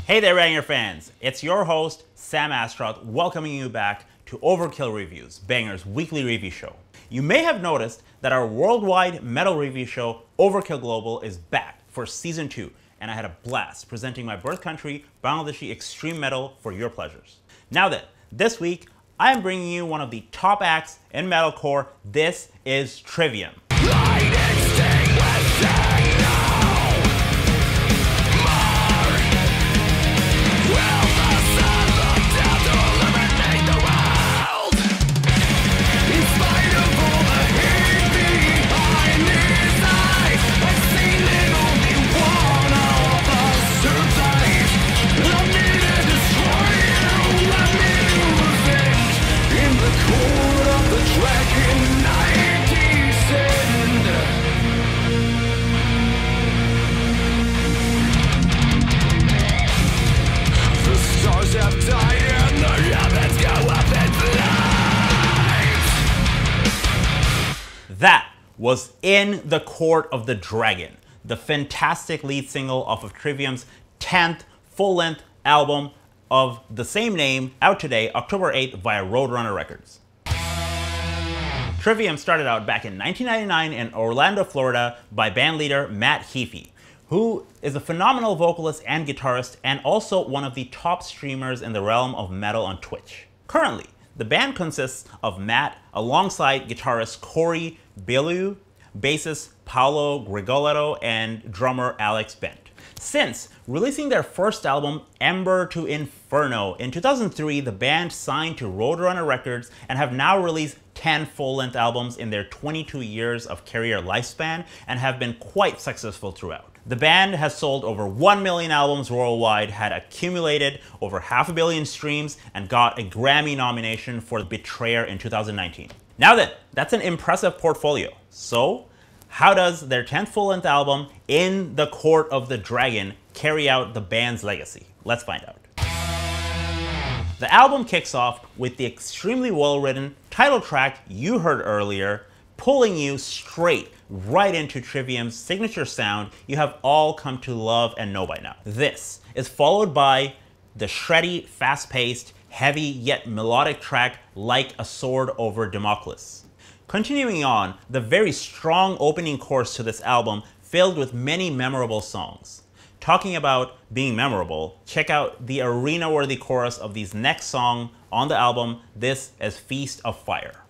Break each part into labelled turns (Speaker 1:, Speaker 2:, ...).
Speaker 1: Hey there, Banger fans! It's your host, Sam Astroth, welcoming you back to Overkill Reviews, Banger's weekly review show. You may have noticed that our worldwide metal review show, Overkill Global, is back for Season 2, and I had a blast presenting my birth country, Bangladeshi extreme metal, for your pleasures. Now then, this week, I am bringing you one of the top acts in metalcore. This is Trivium. That was In the Court of the Dragon, the fantastic lead single off of Trivium's 10th full-length album of the same name, out today, October 8th, via Roadrunner Records. Trivium started out back in 1999 in Orlando, Florida by bandleader Matt Heafy, who is a phenomenal vocalist and guitarist and also one of the top streamers in the realm of metal on Twitch. Currently, the band consists of Matt alongside guitarist Corey Bilu, bassist Paolo Grigoletto, and drummer Alex Bent. Since releasing their first album, Ember to Inferno, in 2003, the band signed to Roadrunner Records and have now released 10 full-length albums in their 22 years of career lifespan and have been quite successful throughout. The band has sold over 1 million albums worldwide, had accumulated over 500 million streams, and got a Grammy nomination for Betrayer in 2019. Now then, that's an impressive portfolio. So, how does their 10th full-length album, In the Court of the Dragon, carry out the band's legacy? Let's find out. The album kicks off with the extremely well-written title track you heard earlier, pulling you straight right into Trivium's signature sound you have all come to love and know by now. This is followed by the shreddy, fast-paced, heavy yet melodic track Like a Sword Over Damocles. Continuing on, the very strong opening chorus to this album, filled with many memorable songs. Talking about being memorable, check out the arena-worthy chorus of the next song on the album. This is Feast of Fire.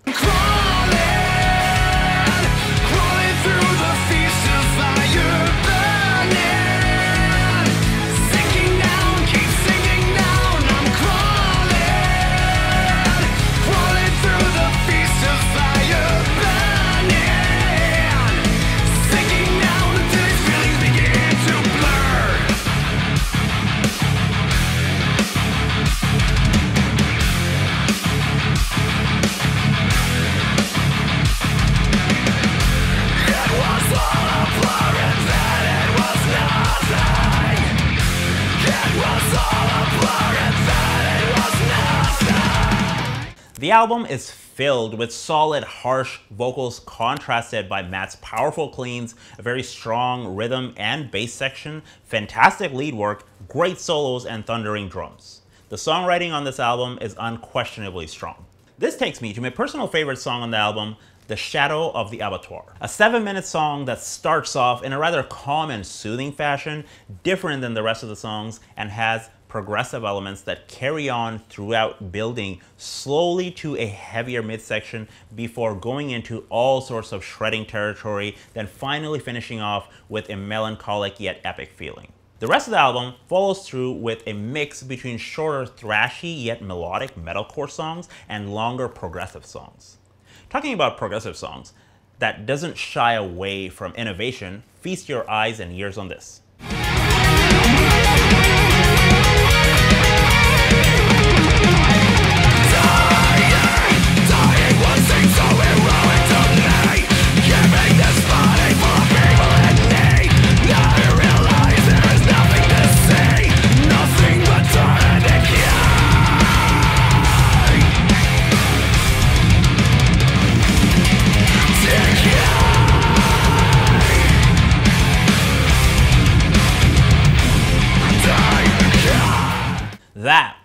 Speaker 1: The album is filled with solid, harsh vocals contrasted by Matt's powerful cleans, a very strong rhythm and bass section, fantastic lead work, great solos, and thundering drums. The songwriting on this album is unquestionably strong. This takes me to my personal favorite song on the album, The Shadow of the Abattoir. A 7-minute song that starts off in a rather calm and soothing fashion, different than the rest of the songs, and has progressive elements that carry on throughout, building slowly to a heavier midsection before going into all sorts of shredding territory, then finally finishing off with a melancholic yet epic feeling. The rest of the album follows through with a mix between shorter, thrashy yet melodic metalcore songs and longer progressive songs. Talking about progressive songs that doesn't shy away from innovation, feast your eyes and ears on this.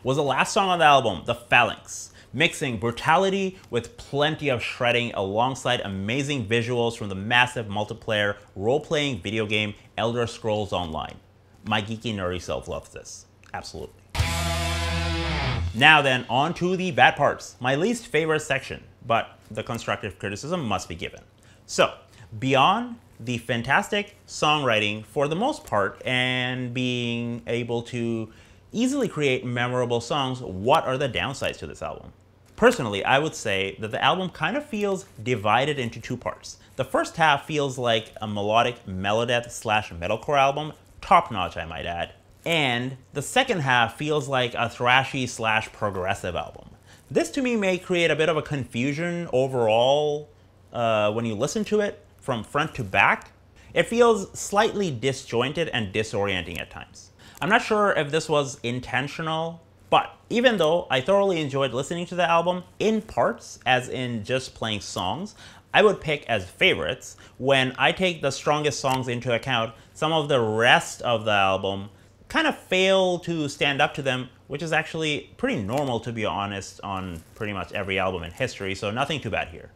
Speaker 1: was the last song on the album, The Phalanx, mixing brutality with plenty of shredding alongside amazing visuals from the massive multiplayer role-playing video game Elder Scrolls Online. My geeky nerdy self loves this. Absolutely. Now then, on to the bad parts. My least favorite section, but the constructive criticism must be given. So, beyond the fantastic songwriting for the most part and being able to easily create memorable songs, what are the downsides to this album? Personally, I would say that the album kind of feels divided into two parts. The first half feels like a melodic melodeath / metalcore album, top notch I might add. And the second half feels like a thrashy / progressive album. This to me may create a bit of a confusion overall when you listen to it from front to back. It feels slightly disjointed and disorienting at times. I'm not sure if this was intentional, but even though I thoroughly enjoyed listening to the album in parts, as in just playing songs, I would pick as favorites when I take the strongest songs into account. Some of the rest of the album kind of fail to stand up to them, which is actually pretty normal, to be honest, on pretty much every album in history, so nothing too bad here.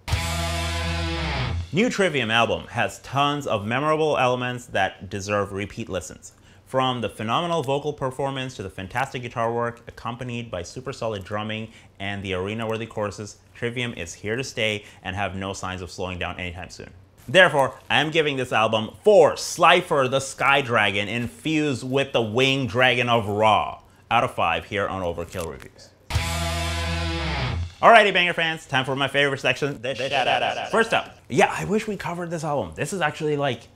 Speaker 1: New Trivium album has tons of memorable elements that deserve repeat listens. From the phenomenal vocal performance to the fantastic guitar work accompanied by super solid drumming and the arena-worthy choruses, Trivium is here to stay and have no signs of slowing down anytime soon. Therefore, I am giving this album 4 Slifer the Sky Dragon infused with the Winged Dragon of Ra out of 5 here on Overkill Reviews. Alrighty, Banger fans, time for my favorite section, the Shoutouts. First up, yeah, I wish we covered this album. This is actually like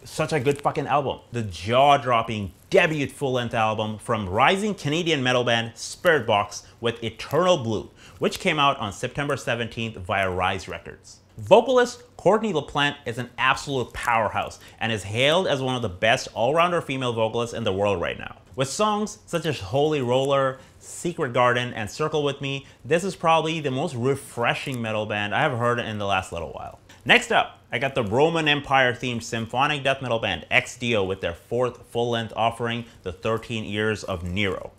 Speaker 1: such a good fucking album. The jaw-dropping debut full-length album from rising Canadian metal band Spiritbox with Eternal Blue, which came out on September 17th via Rise Records. Vocalist Courtney LaPlante is an absolute powerhouse and is hailed as one of the best all-rounder female vocalists in the world right now. With songs such as Holy Roller, Secret Garden, and Circle With Me, this is probably the most refreshing metal band I have heard in the last little while. Next up, I got the Roman Empire-themed symphonic death metal band XDO with their 4th full-length offering, The 13 Years of Nero,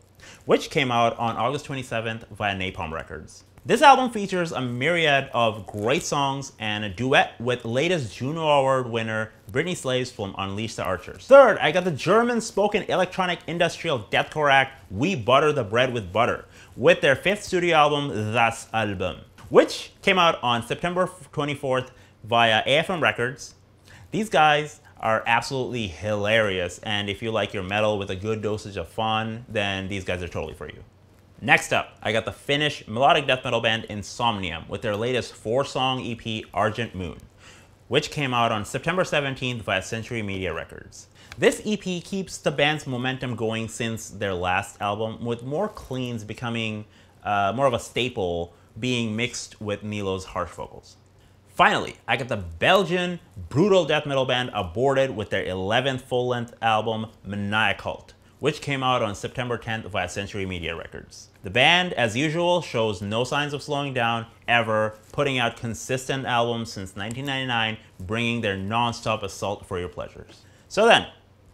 Speaker 1: which came out on August 27th via Napalm Records. This album features a myriad of great songs and a duet with latest Juno Award winner Britney Slaves from Unleash the Archers. Third, I got the German-spoken electronic industrial deathcore act We Butter the Bread with Butter with their 5th studio album, Das Album, which came out on September 24th via AFM Records. These guys are absolutely hilarious, and if you like your metal with a good dosage of fun, then these guys are totally for you. Next up, I got the Finnish melodic death metal band Insomnium with their latest 4-song EP, Argent Moon, which came out on September 17th via Century Media Records. This EP keeps the band's momentum going since their last album, with more cleans becoming more of a staple, being mixed with Nilo's harsh vocals. Finally, I got the Belgian brutal death metal band Aborted with their 11th full-length album, ManiaCult, which came out on September 10th via Century Media Records. The band, as usual, shows no signs of slowing down ever, putting out consistent albums since 1999, bringing their non-stop assault for your pleasures. So then,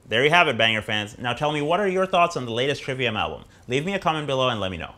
Speaker 1: there you have it, Banger fans. Now tell me, what are your thoughts on the latest Trivium album? Leave me a comment below and let me know.